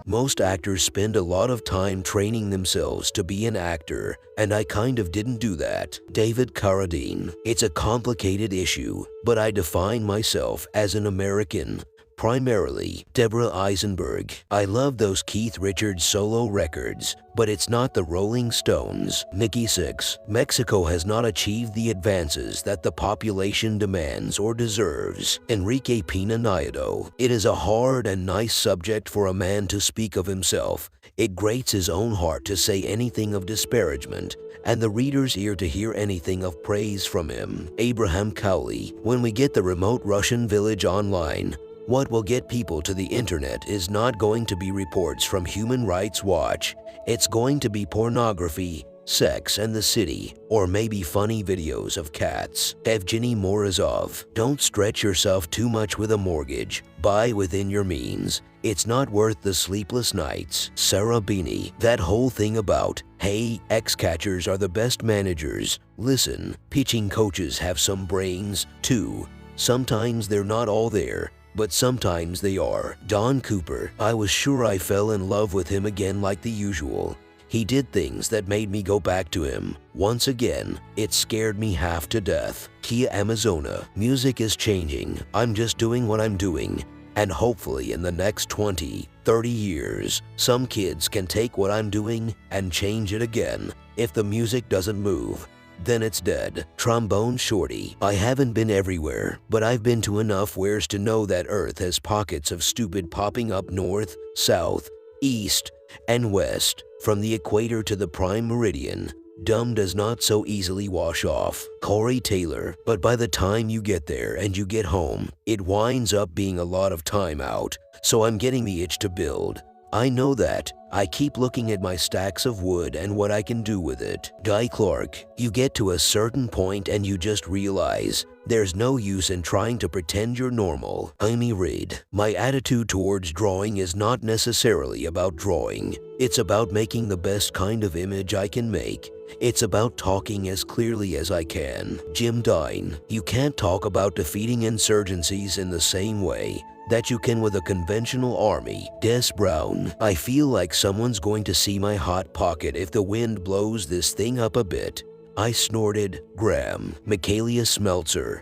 Most actors spend a lot of time training themselves to be an actor, and I kind of didn't do that. David Carradine. It's a complicated issue, but I define myself as an American. Primarily, Deborah Eisenberg. I love those Keith Richards solo records, but it's not the Rolling Stones. Nikki Sixx. Mexico has not achieved the advances that the population demands or deserves. Enrique Pena Nieto. It is a hard and nice subject for a man to speak of himself. It grates his own heart to say anything of disparagement, and the reader's ear to hear anything of praise from him. Abraham Cowley. When we get the remote Russian village online, what will get people to the internet is not going to be reports from Human Rights Watch. It's going to be pornography, sex and the city, or maybe funny videos of cats. Evgeny Morozov. Don't stretch yourself too much with a mortgage. Buy within your means. It's not worth the sleepless nights. Sarah Beanie. That whole thing about, hey, ex-catchers are the best managers. Listen, pitching coaches have some brains, too. Sometimes they're not all there, but sometimes they are. Don Cooper. I was sure I fell in love with him again like the usual. He did things that made me go back to him. Once again, it scared me half to death. Kia Amazona. Music is changing. I'm just doing what I'm doing. And hopefully in the next 20, 30 years, some kids can take what I'm doing and change it again. If the music doesn't move, then it's dead. Trombone Shorty. I haven't been everywhere, but I've been to enough wheres to know that Earth has pockets of stupid popping up north, south, east, and west. From the equator to the prime meridian, dumb does not so easily wash off. Corey Taylor. But by the time you get there and you get home, it winds up being a lot of time out, so I'm getting the itch to build. I know that. I keep looking at my stacks of wood and what I can do with it. Guy Clark. You get to a certain point and you just realize there's no use in trying to pretend you're normal. Amy Reed. My attitude towards drawing is not necessarily about drawing. It's about making the best kind of image I can make. It's about talking as clearly as I can. Jim Dine. You can't talk about defeating insurgencies in the same way that you can with a conventional army. Des Brown. I feel like someone's going to see my hot pocket if the wind blows this thing up a bit. I snorted. Graham. Michaelia Smeltzer.